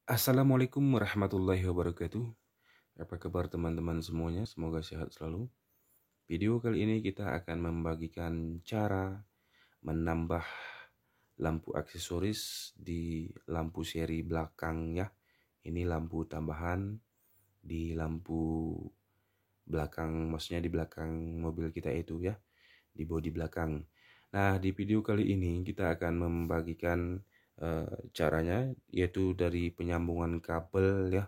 Assalamualaikum warahmatullahi wabarakatuh. Apa kabar teman-teman semuanya? Semoga sehat selalu. Video kali ini kita akan membagikan cara menambah lampu aksesoris di lampu seri belakang ya. Ini lampu tambahan di lampu belakang, maksudnya di belakang mobil kita itu ya, di bodi belakang. Nah, di video kali ini kita akan membagikan caranya, yaitu dari penyambungan kabel ya,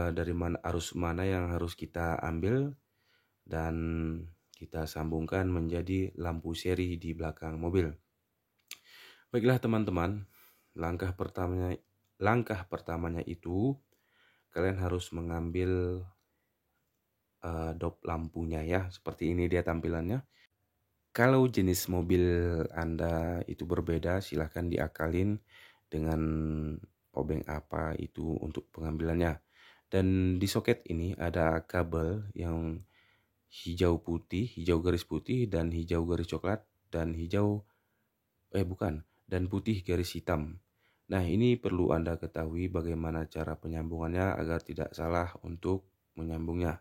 dari mana arus mana yang harus kita ambil dan kita sambungkan menjadi lampu seri di belakang mobil. Baiklah teman-teman, langkah pertamanya itu kalian harus mengambil dop lampunya ya, seperti ini dia tampilannya. Kalau jenis mobil Anda itu berbeda, silahkan diakalin dengan obeng apa itu untuk pengambilannya. Dan di soket ini ada kabel yang hijau putih, hijau garis putih, dan hijau garis coklat, dan dan putih garis hitam. Nah, ini perlu Anda ketahui bagaimana cara penyambungannya agar tidak salah untuk menyambungnya.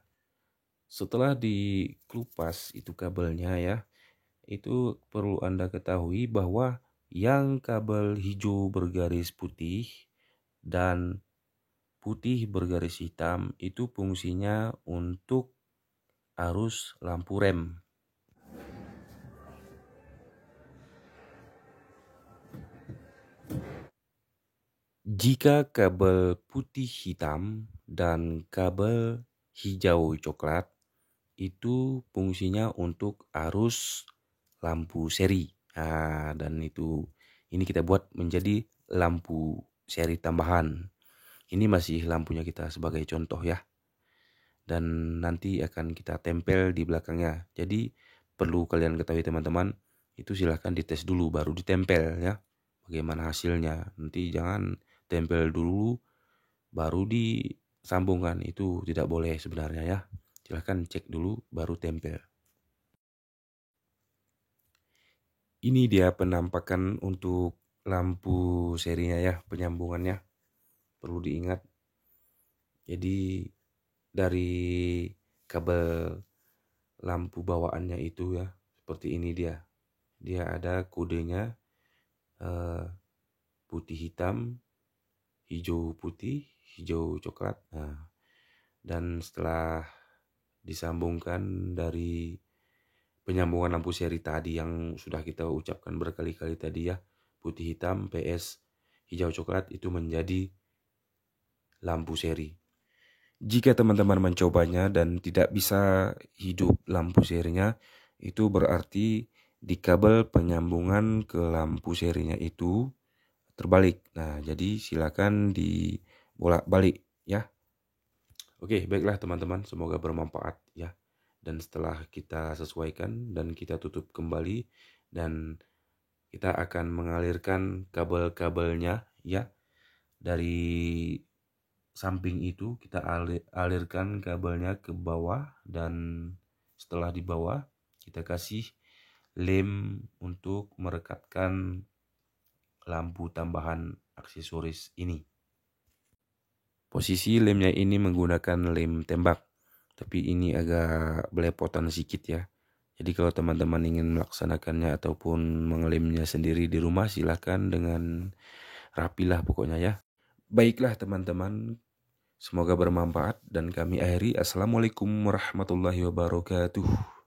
Setelah dikelupas itu kabelnya ya, itu perlu Anda ketahui bahwa yang kabel hijau bergaris putih dan putih bergaris hitam itu fungsinya untuk arus lampu rem. Jika kabel putih hitam dan kabel hijau coklat itu fungsinya untuk arus lampu seri. Nah, dan ini kita buat menjadi lampu seri tambahan. Ini masih lampunya kita sebagai contoh ya. Dan nanti akan kita tempel di belakangnya. Jadi perlu kalian ketahui teman-teman, itu silahkan dites dulu baru ditempel ya. Bagaimana hasilnya. Nanti jangan tempel dulu baru disambungkan, itu tidak boleh sebenarnya ya. Silahkan cek dulu baru tempel. Ini dia penampakan untuk lampu serinya ya, penyambungannya. Perlu diingat. Jadi dari kabel lampu bawaannya itu ya, seperti ini dia. Dia ada kodenya putih hitam, hijau putih, hijau coklat. Nah, dan setelah disambungkan dari penyambungan lampu seri tadi yang sudah kita ucapkan berkali-kali tadi ya, putih hitam PS hijau coklat, itu menjadi lampu seri. Jika teman-teman mencobanya dan tidak bisa hidup lampu serinya, itu berarti di kabel penyambungan ke lampu serinya itu terbalik. Nah, jadi silakan dibolak-balik ya. Oke, baiklah teman-teman, semoga bermanfaat ya. Dan setelah kita sesuaikan dan kita tutup kembali, dan kita akan mengalirkan kabel-kabelnya ya. Dari samping itu kita alirkan kabelnya ke bawah, dan setelah di bawah kita kasih lem untuk merekatkan lampu tambahan aksesoris ini. Posisi lemnya ini menggunakan lem tembak, tapi ini agak belepotan sedikit ya. Jadi kalau teman-teman ingin melaksanakannya ataupun mengelemnya sendiri di rumah, silahkan dengan rapilah pokoknya ya. Baiklah teman-teman, semoga bermanfaat dan kami akhiri. Assalamualaikum warahmatullahi wabarakatuh.